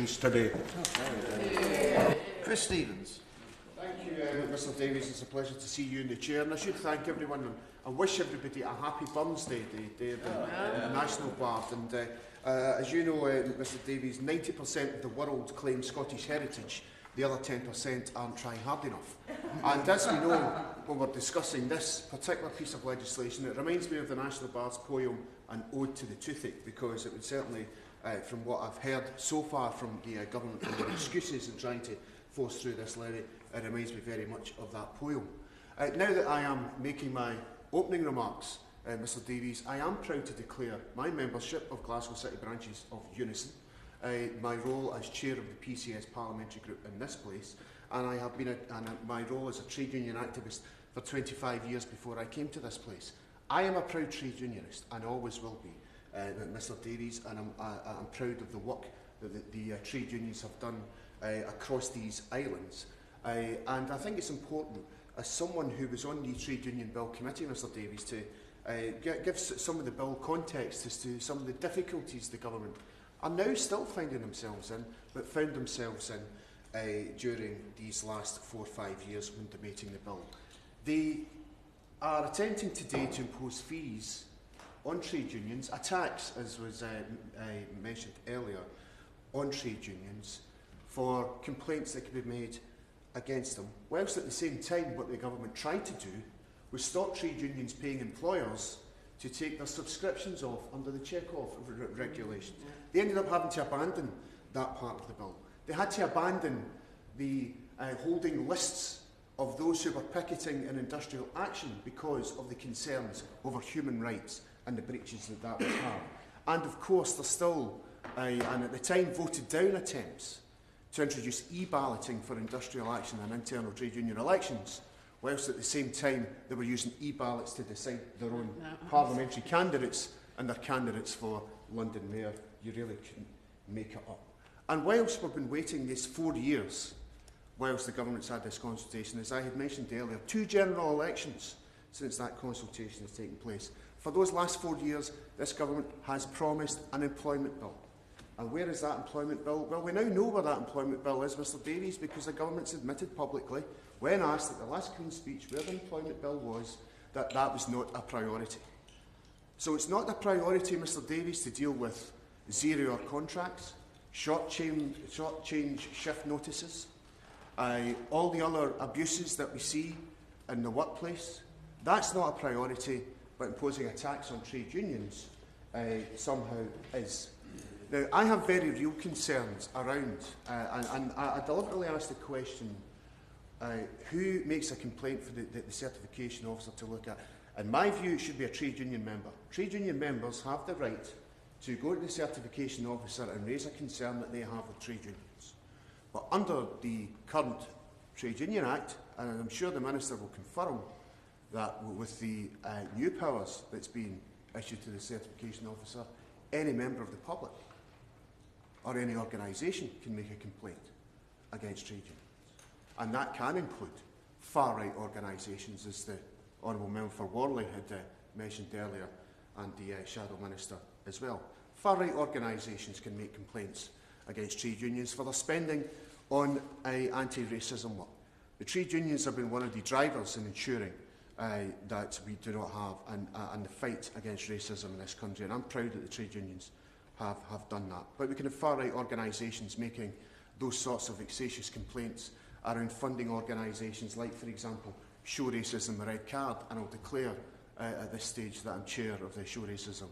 introduced today. Chris Stevens. Thank you, Mr Davies. It's a pleasure to see you in the chair, and I should thank everyone and wish everybody a happy Burns Day, the National Bard. And as you know, Mr Davies, 90% of the world claim Scottish heritage. The other 10% aren't trying hard enough. And as we know, when we're discussing this particular piece of legislation, it reminds me of the National Bard's poem, An Ode to the Toothache, because it would certainly, from what I've heard so far from the government and their excuses in trying to force through this levy, it reminds me very much of that poem. Now that I am making my opening remarks, Mr Davies, I am proud to declare my membership of Glasgow City branches of Unison, my role as chair of the PCS parliamentary group in this place, and I have been my role as a trade union activist for 25 years before I came to this place. I am a proud trade unionist and always will be, Mr Davies, and I'm proud of the work that the trade unions have done across these islands. And I think it's important, as someone who was on the Trade Union Bill Committee, Mr Davies, to give some of the bill context as to some of the difficulties the government are now still finding themselves in, but found themselves in during these last 4 or 5 years when debating the bill. They are attempting today to impose fees on trade unions, a tax, as was mentioned earlier, on trade unions for complaints that could be made against them, whilst at the same time what the government tried to do was stop trade unions paying employers to take their subscriptions off under the check-off regulations. They ended up having to abandon that part of the bill. They had to abandon the holding lists of those who were picketing in industrial action because of the concerns over human rights and the breaches that would have. And of course, they're still, and at the time, voted down attempts to introduce e-balloting for industrial action and internal trade union elections, whilst at the same time they were using e-ballots to decide their own parliamentary candidates and their candidates for London Mayor. You really couldn't make it up. And whilst we've been waiting these 4 years, whilst the government's had this consultation, as I had mentioned earlier, 2 general elections since that consultation has taken place. For those last 4 years, this government has promised an employment bill. And where is that employment bill? Well, we now know where that employment bill is, Mr Davies, because the government's admitted publicly, when asked at the last Queen's speech where the employment bill was, that that was not a priority. So it's not a priority, Mr Davies, to deal with zero-hour contracts, short change shift notices, all the other abuses that we see in the workplace. That's not a priority, but imposing a tax on trade unions somehow is. Now, I have very real concerns around, and I deliberately asked the question, who makes a complaint for the certification officer to look at? In my view, it should be a trade union member. Trade union members have the right to go to the certification officer and raise a concern that they have with trade unions. But under the current Trade Union Act, and I'm sure the Minister will confirm that with the new powers that's been issued to the certification officer, any member of the public or any organisation can make a complaint against trade unions. And that can include far-right organisations, as the Honourable Member for Warley had mentioned earlier, and the Shadow Minister as well. Far-right organisations can make complaints against trade unions for their spending on anti-racism work. The trade unions have been one of the drivers in ensuring that we do not have and the fight against racism in this country, and I'm proud that the trade unions have done that. But we can have far-right organisations making those sorts of vexatious complaints around funding organisations like, for example, Show Racism, the Red Card, and I'll declare at this stage that I'm chair of the Show Racism,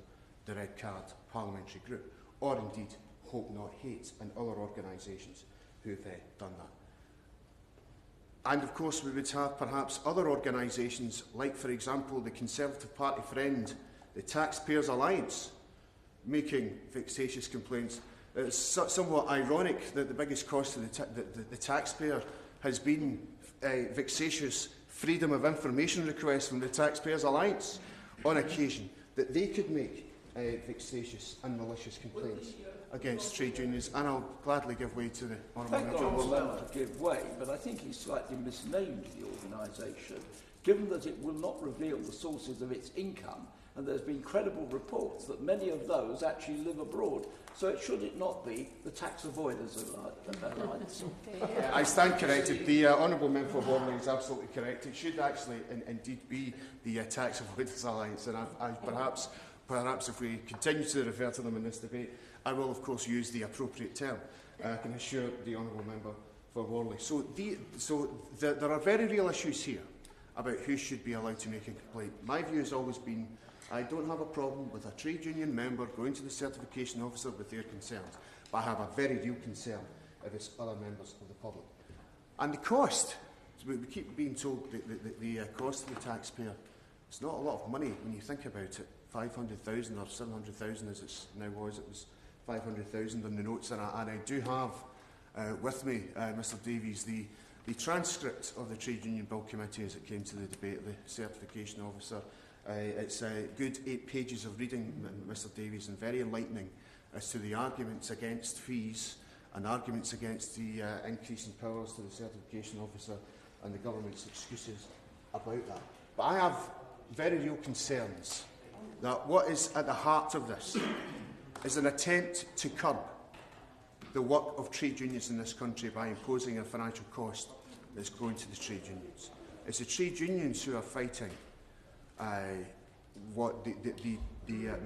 the Red Card parliamentary group, or indeed Hope Not Hate and other organisations who've done that. And of course we would have perhaps other organisations like, for example, the Conservative Party friend, the Taxpayers Alliance, making vexatious complaints. It's somewhat ironic that the biggest cost to the taxpayer has been vexatious freedom of information requests from the Taxpayers Alliance on occasion, that they could make vexatious and malicious complaints against trade unions, and I'll gladly give way to the Honourable Member to give way, but I think he's slightly misnamed the organisation, given that it will not reveal the sources of its income And there's been credible reports that many of those actually live abroad. So should it not be the Tax Avoiders Alliance? I stand corrected. The Honourable Member for Warmley is absolutely correct. It should actually indeed be the Tax Avoiders Alliance, and perhaps if we continue to refer to them in this debate, I will of course use the appropriate term. I can assure the Honourable Member for Warley. So there are very real issues here about who should be allowed to make a complaint. My view has always been, I don't have a problem with a trade union member going to the certification officer with their concerns, but I have a very real concern if it's other members of the public. And the cost, we keep being told the cost to the taxpayer, it's not a lot of money when you think about it. 500,000 or 700,000 as it now was, it was 500,000 on the notes, and I do have with me, Mr Davies, the transcript of the Trade Union Bill Committee as it came to the debate of the certification officer. It's a good 8 pages of reading, Mr Davies, and very enlightening as to the arguments against fees and arguments against the increase in powers to the certification officer and the government's excuses about that. But I have very real concerns that what is at the heart of this is an attempt to curb the work of trade unions in this country by imposing a financial cost that's going to the trade unions. It's the trade unions who are fighting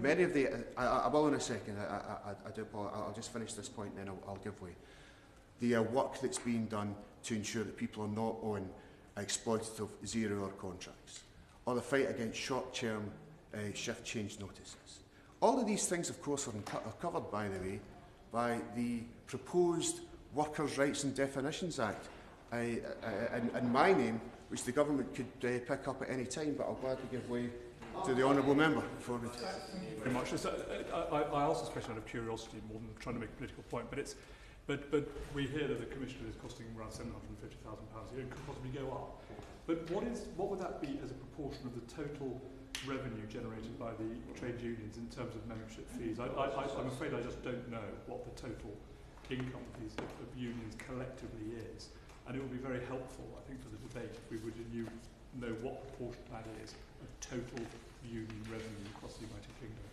many of the... I will in a second, I do apologize. I'll just finish this point and then I'll give way. The work that's being done to ensure that people are not on exploitative zero-hour contracts, or the fight against short-term shift change notices. All of these things, of course, are covered, by the way, by the proposed Workers' Rights and Definitions Act in my name, which the government could pick up at any time, but I'll gladly give way to the Honourable Member for it. Very much. I asked this question out of curiosity more than trying to make a political point, but we hear that the Commissioner is costing around £750,000 a year and could possibly go up. But what would that be as a proportion of the total revenue generated by the trade unions in terms of membership fees? I'm afraid I just don't know what the total income of unions collectively is, and it would be very helpful, I think, for the debate if we would know what proportion that is of total union revenue across the United Kingdom.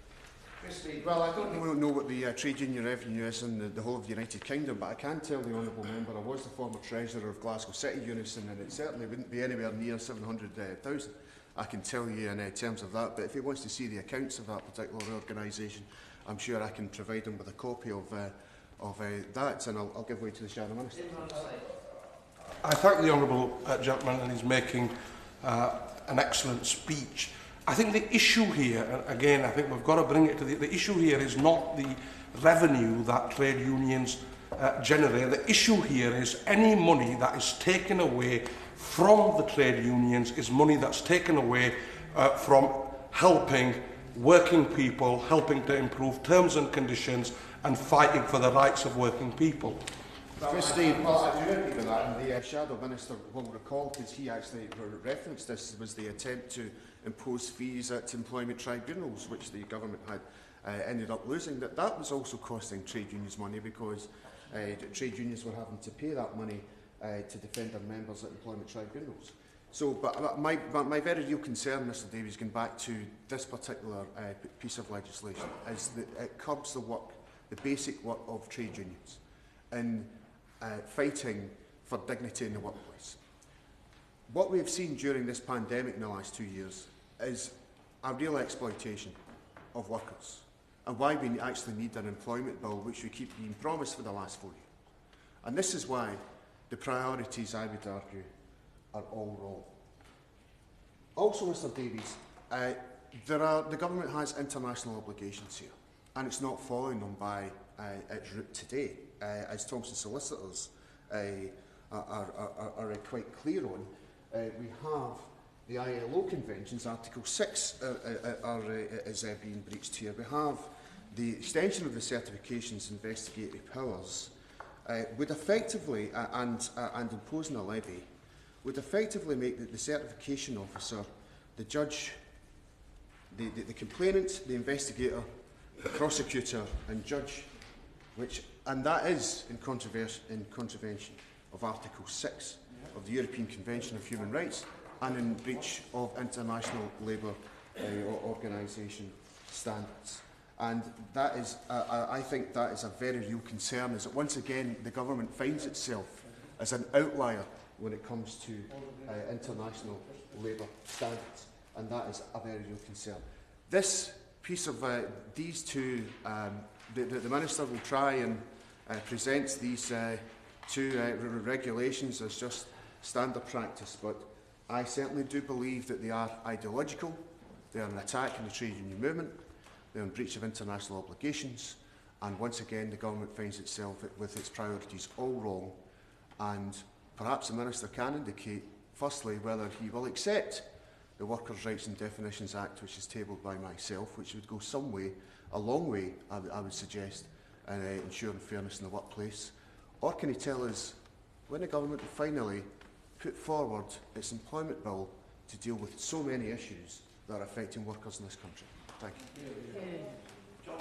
Well, I don't know what the trade union revenue is in the whole of the United Kingdom, but I can tell the Honourable Member I was the former Treasurer of Glasgow City Unison, and it certainly wouldn't be anywhere near 700,000. I can tell you in terms of that, but if he wants to see the accounts of that particular organisation, I'm sure I can provide him with a copy of that, and I'll give way to the Shadow Minister. I thank the Honourable gentleman, and he's making an excellent speech. I think the issue here, and again, I think we've got to bring it to the issue here is not the revenue that trade unions generate. The issue here is any money that is taken away from the trade unions is money that's taken away from helping working people, helping to improve terms and conditions and fighting for the rights of working people. Steve, well, I do agree with that, and the Shadow Minister will recall, because he actually referenced this, was the attempt to impose fees at employment tribunals, which the government had ended up losing. That was also costing trade unions money, because trade unions were having to pay that money to defend their members at employment tribunals. So, but my very real concern, Mr Davies, going back to this particular piece of legislation, is that it curbs the work, the basic work of trade unions in fighting for dignity in the workplace. What we have seen during this pandemic in the last 2 years is a real exploitation of workers, and why we actually need an employment bill, which we keep being promised for the last 4 years. And this is why the priorities, I would argue, are all wrong. Also, Mr Davies, the government has international obligations here, and it's not following them by its route today, as Thomson solicitors are quite clear on. We have the ILO conventions, Article 6 is being breached here. We have the extension of the certification's investigative powers would effectively, and imposing a levy, would effectively make the certification officer, the judge, the complainant, the investigator, the prosecutor and judge, and that is in contravention of Article 6 of the European Convention of Human Rights and in breach of international labour organisation standards. And that is, I think that is a very real concern, is that once again the government finds itself as an outlier when it comes to international labour standards, and that is a very real concern. This piece of these two, the Minister will try and present these two regulations as just standard practice, but I certainly do believe that they are ideological, they are an attack on the trade union movement, they are in breach of international obligations, and once again the government finds itself with its priorities all wrong. And perhaps the Minister can indicate, firstly, whether he will accept the Workers' Rights and Definitions Act, which is tabled by myself, which would go some way, a long way, I would suggest, in ensuring fairness in the workplace. Or can he tell us when the government will finally put forward its employment bill to deal with so many issues that are affecting workers in this country? Thank you.